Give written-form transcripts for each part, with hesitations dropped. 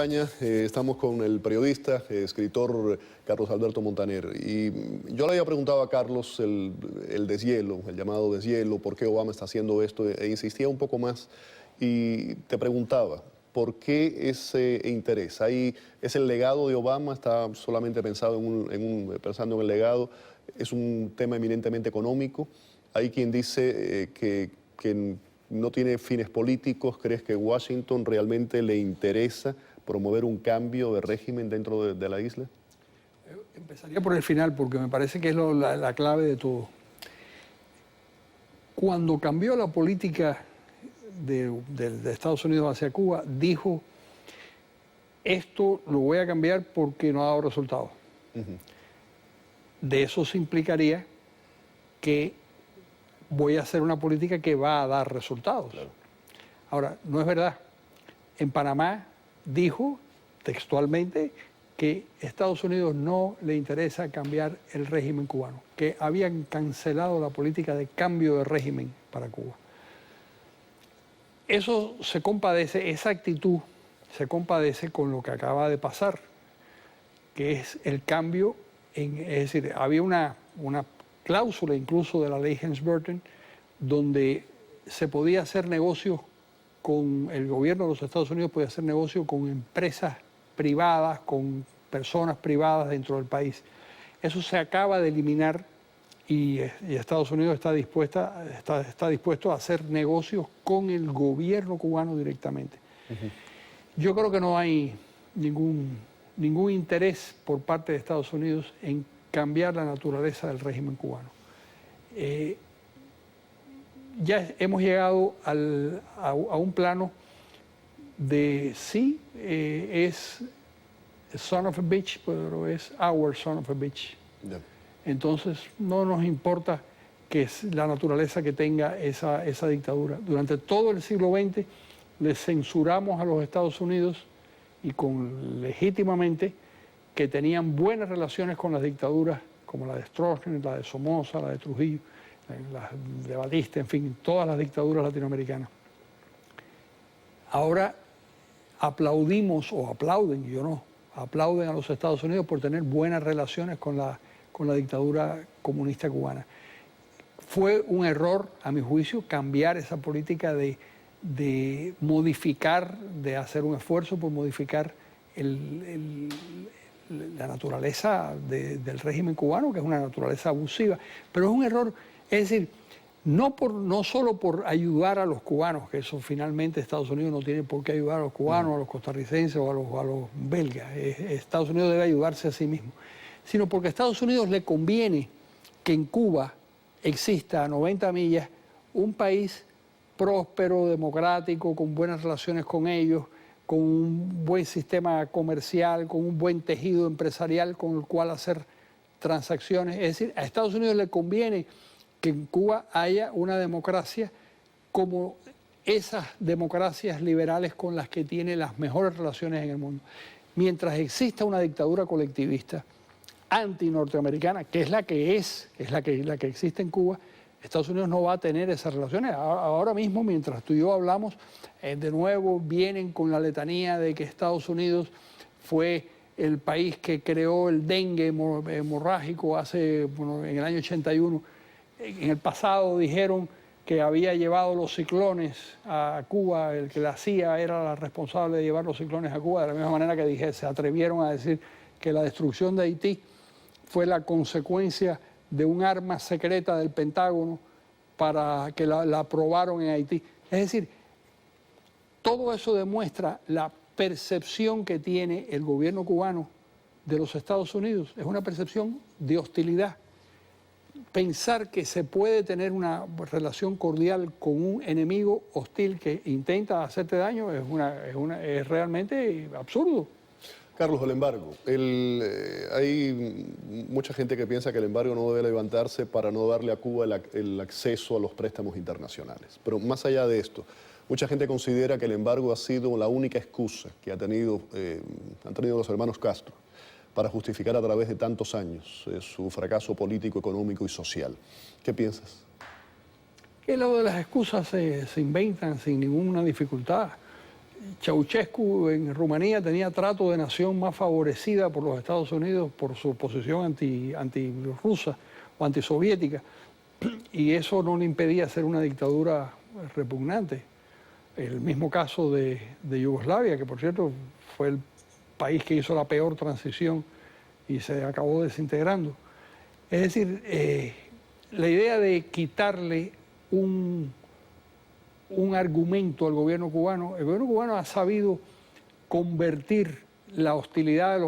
acompaña, estamos con el periodista, escritor Carlos Alberto Montaner. Y yo le había preguntado a Carlos el deshielo, el llamado deshielo, por qué Obama está haciendo esto, e insistía un poco más y te preguntaba, ¿por qué ese interés? ¿Es el legado de Obama? ¿Está solamente pensando pensando en el legado? ¿Es un tema eminentemente económico? Hay quien dice que no tiene fines políticos. ¿Crees que Washington realmente le interesa promover un cambio de régimen dentro de la isla? Empezaría por el final, porque me parece que es la clave de todo. Cuando cambió la política de Estados Unidos hacia Cuba, dijo, esto lo voy a cambiar porque no ha dado resultados. De eso se implicaría que voy a hacer una política que va a dar resultados. Claro. Ahora, no es verdad. En Panamá dijo textualmente que Estados Unidos no le interesa cambiar el régimen cubano, que habían cancelado la política de cambio de régimen para Cuba. Eso se compadece, esa actitud se compadece con lo que acaba de pasar, que es el cambio, es decir, había una cláusula incluso de la ley Helms-Burton, donde se podía hacer negocios con el gobierno de los Estados Unidos, podía hacer negocios con empresas privadas, con personas privadas dentro del país. Eso se acaba de eliminar y Estados Unidos está dispuesto a hacer negocios con el gobierno cubano directamente. Yo creo que no hay ningún interés por parte de Estados Unidos en cambiar la naturaleza del régimen cubano. Ya hemos llegado a un plano de sí, es son of a bitch, pero es our son of a bitch. Yeah. Entonces no nos importa que es la naturaleza que tenga esa dictadura. Durante todo el siglo XX le censuramos a los Estados Unidos y legítimamente que tenían buenas relaciones con las dictaduras como la de Stroessner, la de Somoza, la de Trujillo, la de Batista, en fin, todas las dictaduras latinoamericanas. Ahora aplaudimos, o aplauden, yo no, aplauden a los Estados Unidos por tener buenas relaciones con la dictadura comunista cubana. Fue un error, a mi juicio, cambiar esa política de modificar, de hacer un esfuerzo por modificar la naturaleza del régimen cubano, que es una naturaleza abusiva. Pero es un error, es decir, no solo por ayudar a los cubanos, que eso finalmente Estados Unidos no tiene por qué ayudar a los cubanos, a los costarricenses o a los belgas. Estados Unidos debe ayudarse a sí mismo, sino porque a Estados Unidos le conviene que en Cuba exista a 90 millas un país próspero, democrático, con buenas relaciones con ellos, con un buen sistema comercial, con un buen tejido empresarial con el cual hacer transacciones. Es decir, a Estados Unidos le conviene que en Cuba haya una democracia como esas democracias liberales con las que tiene las mejores relaciones en el mundo. Mientras exista una dictadura colectivista anti-norteamericana, que es la que existe en Cuba, Estados Unidos no va a tener esas relaciones. Ahora mismo, mientras tú y yo hablamos, de nuevo vienen con la letanía de que Estados Unidos fue el país que creó el dengue hemorrágico en el año 81. En el pasado dijeron que había llevado los ciclones a Cuba, el que la CIA era la responsable de llevar los ciclones a Cuba, de la misma manera que se atrevieron a decir que la destrucción de Haití fue la consecuencia de un arma secreta del Pentágono para que la aprobaron en Haití. Es decir, todo eso demuestra la percepción que tiene el gobierno cubano de los Estados Unidos. Es una percepción de hostilidad. Pensar que se puede tener una relación cordial con un enemigo hostil que intenta hacerte daño es realmente absurdo. Carlos, el embargo. Hay mucha gente que piensa que el embargo no debe levantarse para no darle a Cuba el acceso a los préstamos internacionales. Pero más allá de esto, mucha gente considera que el embargo ha sido la única excusa que han tenido los hermanos Castro para justificar a través de tantos años su fracaso político, económico y social. ¿Qué piensas? Que lo de las excusas se inventan sin ninguna dificultad. Ceausescu en Rumanía tenía trato de nación más favorecida por los Estados Unidos por su posición antirrusa o antisoviética, y eso no le impedía ser una dictadura repugnante. El mismo caso de Yugoslavia, que por cierto fue el país que hizo la peor transición y se acabó desintegrando. Es decir, la idea de quitarle un argumento al gobierno cubano, el gobierno cubano ha sabido convertir la hostilidad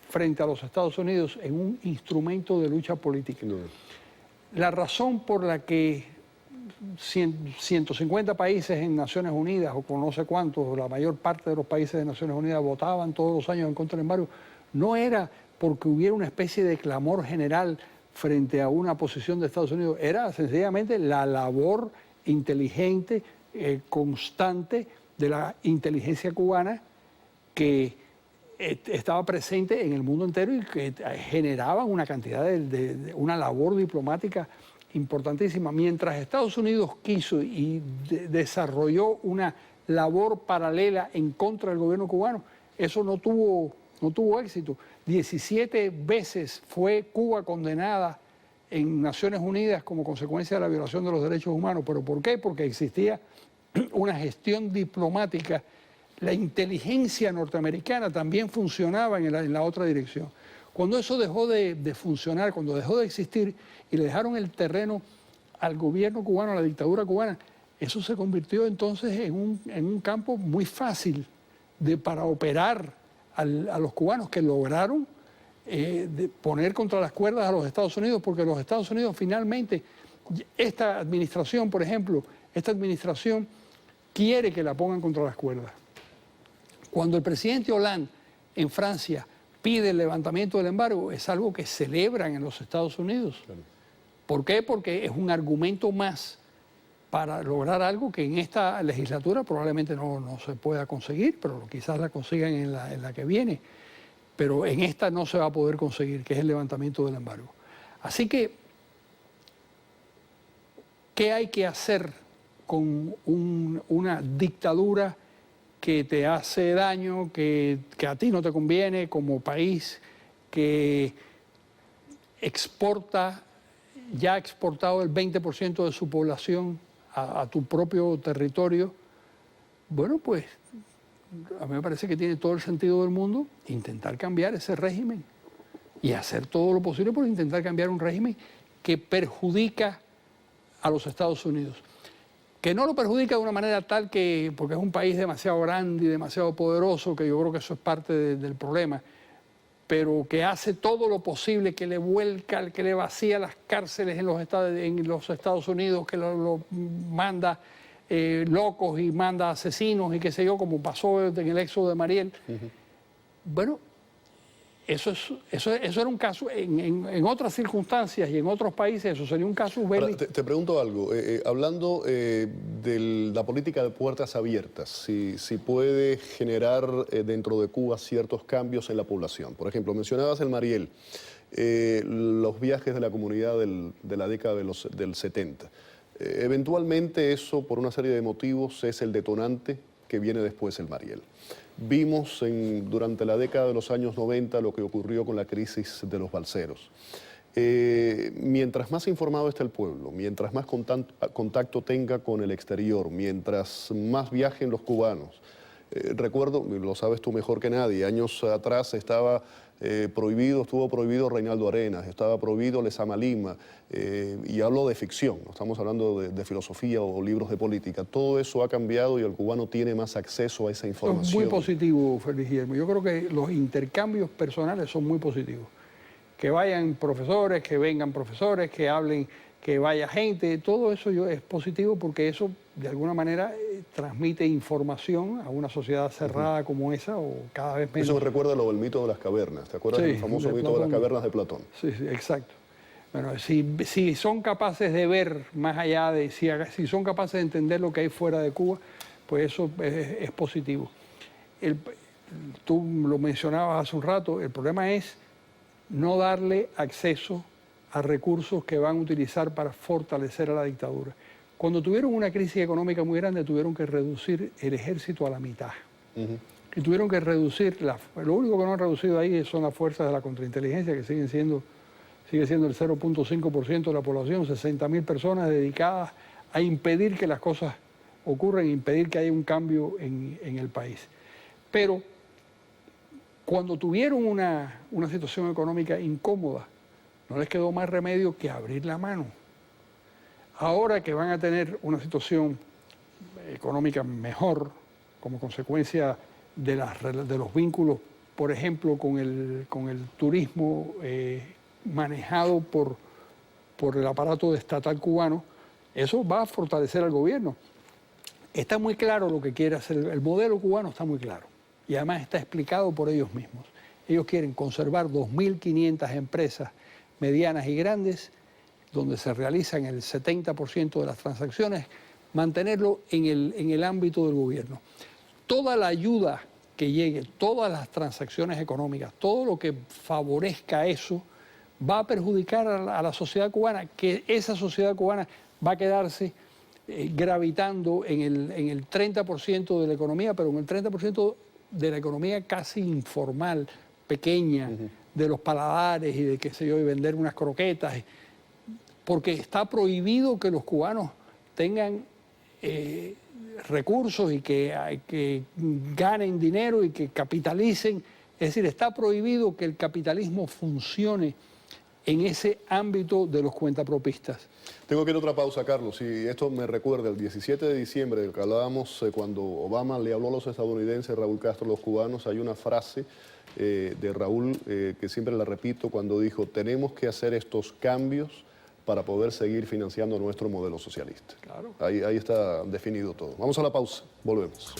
frente a los Estados Unidos en un instrumento de lucha política. No. La razón por la que 150 países en Naciones Unidas, o con no sé cuántos, la mayor parte de los países de Naciones Unidas votaban todos los años en contra del embargo, no era porque hubiera una especie de clamor general frente a una posición de Estados Unidos, era sencillamente la labor inteligente, constante de la inteligencia cubana que estaba presente en el mundo entero y que generaba una cantidad una labor diplomática importantísima. Mientras Estados Unidos quiso y desarrolló una labor paralela en contra del gobierno cubano, eso no tuvo éxito. 17 veces fue Cuba condenada en Naciones Unidas como consecuencia de la violación de los derechos humanos. ¿Pero por qué? Porque existía una gestión diplomática. La inteligencia norteamericana también funcionaba en la otra dirección. Cuando eso dejó de funcionar, cuando dejó de existir y le dejaron el terreno al gobierno cubano, a la dictadura cubana, eso se convirtió entonces en un campo muy fácil para operar a los cubanos, que lograron poner contra las cuerdas a los Estados Unidos, porque los Estados Unidos finalmente, esta administración, por ejemplo, esta administración quiere que la pongan contra las cuerdas. Cuando el presidente Hollande en Francia pide el levantamiento del embargo, es algo que celebran en los Estados Unidos. Claro. ¿Por qué? Porque es un argumento más para lograr algo que en esta legislatura probablemente no se pueda conseguir, pero quizás la consigan en la que viene. Pero en esta no se va a poder conseguir, que es el levantamiento del embargo. Así que, ¿qué hay que hacer con una dictadura que te hace daño, que a ti no te conviene como país, que ya ha exportado el 20% de su población a tu propio territorio? Bueno, pues a mí me parece que tiene todo el sentido del mundo intentar cambiar ese régimen y hacer todo lo posible por intentar cambiar un régimen que perjudica a los Estados Unidos. Que no lo perjudica de una manera tal que, porque es un país demasiado grande y demasiado poderoso, que yo creo que eso es parte del problema, pero que hace todo lo posible, que le vuelca, que le vacía las cárceles en los Estados Unidos, que lo manda locos y manda asesinos y qué sé yo, como pasó en el éxodo de Mariel. Uh-huh. Bueno, eso era un caso, en otras circunstancias y en otros países, eso sería un caso bélico. Te pregunto algo, hablando de la política de puertas abiertas, si puede generar dentro de Cuba ciertos cambios en la población. Por ejemplo, mencionabas el Mariel, los viajes de la comunidad de la década del 70. Eventualmente eso, por una serie de motivos, es el detonante que viene después el Mariel. Vimos durante la década de los años 90 lo que ocurrió con la crisis de los balseros. Mientras más informado esté el pueblo, mientras más contacto tenga con el exterior, mientras más viajen los cubanos. Recuerdo, lo sabes tú mejor que nadie, años atrás estuvo prohibido Reinaldo Arenas, estaba prohibido Lezama Lima, y hablo de ficción, no estamos hablando de filosofía o libros de política. Todo eso ha cambiado y el cubano tiene más acceso a esa información. Es muy positivo, Félix Guillermo. Yo creo que los intercambios personales son muy positivos. Que vayan profesores, que vengan profesores, que hablen, que vaya gente, todo eso es positivo porque eso de alguna manera transmite información a una sociedad cerrada como esa o cada vez menos. Eso me recuerda a lo del mito de las cavernas, ¿te acuerdas del famoso mito de las cavernas de Platón? Sí, exacto. Bueno, si son capaces de ver más allá si son capaces de entender lo que hay fuera de Cuba, pues eso es positivo. Tú lo mencionabas hace un rato, el problema es no darle acceso a recursos que van a utilizar para fortalecer a la dictadura. Cuando tuvieron una crisis económica muy grande, tuvieron que reducir el ejército a la mitad. Y tuvieron que reducir, lo único que no han reducido ahí son las fuerzas de la contrainteligencia, que sigue siendo el 0.5% de la población, 60.000 personas dedicadas a impedir que las cosas ocurran, impedir que haya un cambio en el país. Pero cuando tuvieron una situación económica incómoda, no les quedó más remedio que abrir la mano. Ahora que van a tener una situación económica mejor, como consecuencia de los vínculos, por ejemplo, con el turismo manejado por el aparato estatal cubano, eso va a fortalecer al gobierno. Está muy claro lo que quiere hacer, el modelo cubano está muy claro y además está explicado por ellos mismos. Ellos quieren conservar 2.500 empresas medianas y grandes, donde se realizan el 70% de las transacciones, mantenerlo en el ámbito del gobierno. Toda la ayuda que llegue, todas las transacciones económicas, todo lo que favorezca eso, va a perjudicar a la sociedad cubana, que esa sociedad cubana va a quedarse gravitando en el 30% de la economía, pero en el 30% de la economía casi informal, pequeña, de los paladares y de, qué sé yo, y vender unas croquetas, porque está prohibido que los cubanos tengan recursos y que ganen dinero y que capitalicen. Es decir, está prohibido que el capitalismo funcione en ese ámbito de los cuentapropistas. Tengo que ir a otra pausa, Carlos, y esto me recuerda el 17 de diciembre, del que hablábamos cuando Obama le habló a los estadounidenses, Raúl Castro, a los cubanos. Hay una frase de Raúl que siempre la repito cuando dijo: tenemos que hacer estos cambios para poder seguir financiando nuestro modelo socialista. Claro. Ahí está definido todo. Vamos a la pausa, volvemos.